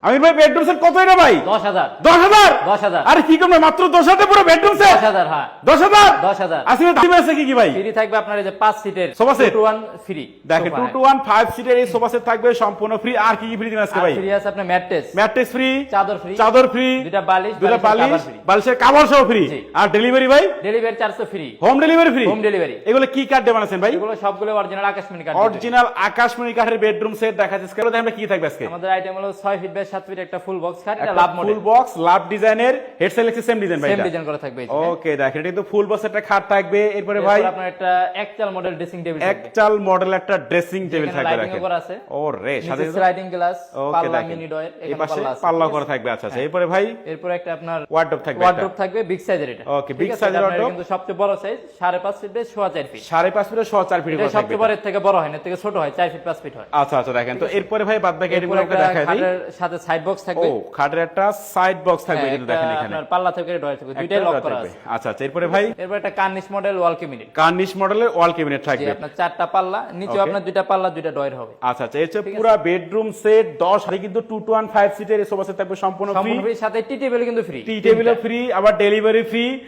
আমির ভাই bedroom set কত এটা ভাই? 10,000 10,000 10,000 আরে কি কম না, মাত্র 10,000 পুরো বেডরুম সেট 10,000 হ্যাঁ 10,000 10,000 আসলে দাম আছে কি ভাই? ফ্রি থাকবে আপনার এই যে 5 সিটের সোফা সেট 2 to 1 ফ্রি দেখেন 2 to 1 5 সিটের এই সোফা সেট থাকবে সম্পূর্ণ ফ্রি। আর কি কি ফ্রি দিবেন আজকে ভাই? ফ্রি আছে আপনার ম্যাট্রেস ম্যাট্রেস ফ্রি, চাদর ফ্রি, দুটা বালিশ দুটা বালিশের বালিশ, cover free। বালিশের কভার সহ ফ্রি। জি। আর ডেলিভারি ভাই? ডেলিভারি চার্জ তো free home delivery free. Home delivery এগুলো কি কার্ড দিয়ে বানাচ্ছেন ভাই? এগুলো সবগুলো অরিজিনাল আকাশমণি কাঠ অরিজিনাল আকাশমণি কাঠের বেডরুম সেট দেখাচ্ছে। স্কেলে দেখেন কি থাকবে আজকে? আমাদের আইটেম হলো 6 ফিট বাই 7 ফিট একটা ফুল বক্স খাট, এটা লাভ মডেল ফুল বক্স লাভ ডিজাইনের হেড সেলেক্সি সেম ডিজাইন ভাই সেম এটা? ডিজাইন করা থাকবে এই যে। ওকে দেখেন এটা কিন্তু ফুল বক্স একটা খাট থাকবে। এরপরে ভাই এরপর আপনার একটা একচাল মডেল ড্রেসিং টেবিল থাকবে, একচাল মডেল একটা ড্রেসিং টেবিল থাকবে লাইটিং রাখেন। করা আছে, ও রে সাথে নিচে স্লাইডিং গ্লাস, ওকে পাল্লা দেখেন মিনি ডয়ার, এই এখানে পাশে পাল্লা আছে পাল্লা করা থাকবে। আচ্ছা আচ্ছা এরপরে ভাই এরপর একটা আপনার ওয়ার্ডরোব থাকবে ওয়ার্ডরোব থাকবে বিগ সাইজের এটা। ওকে, ঠিক big আছে? size এর এটা আপনার wardrobe। কিন্তু সবচেয়ে বড় size 5.5 feet by 4.5 feet. 5.5 feet 4 feet এটা করে থাকবে। সবচেয়ে বড়, এর থেকে বড় হয় না, এর থেকে ছোট হয়, 4 ফিট 5 ফিট হয়। আচ্ছা আচ্ছা দেখেন তো এরপরে ভাই বাদ বাকি এরপর আইটেমগুলো একটা দেখাই দিই। খাটের সাথে সাইড বক্স ও থাকবে, খাটের একটা সাইড বক্স থাকবে হ্যাঁ, এটা একটা দেখেন এখানে। আপনার পাল্লা থেকে ডয়ার থাকবে, দুইটাই একটা লক drawer করা থাকবে। আছে। আচ্ছা আচ্ছা এরপরে ভাই এরপর একটা কার্নিশ মডেল ওয়াল ক্যাবিনেট, কার্নিশ মডেলের ওয়াল ক্যাবিনেট যে থাকবে। আপনার 4টা পাল্লা, নিচেও Okay. আপনার 2টা পাল্লা 2টা ডয়ার হবে। আচ্ছা আচ্ছা এই হচ্ছে পুরো বেডরুম সেট 10 আর কিন্তু 2 to 1 5 সিটের সোফা সেট থাকবে সম্পূর্ণ ফ্রি। সম্পূর্ণ ফ্রি, সাথে টি টেবিল কিন্তু ফ্রি, টি টেবিলও ফ্রি, আবার ডেলিভারি ফ্রি।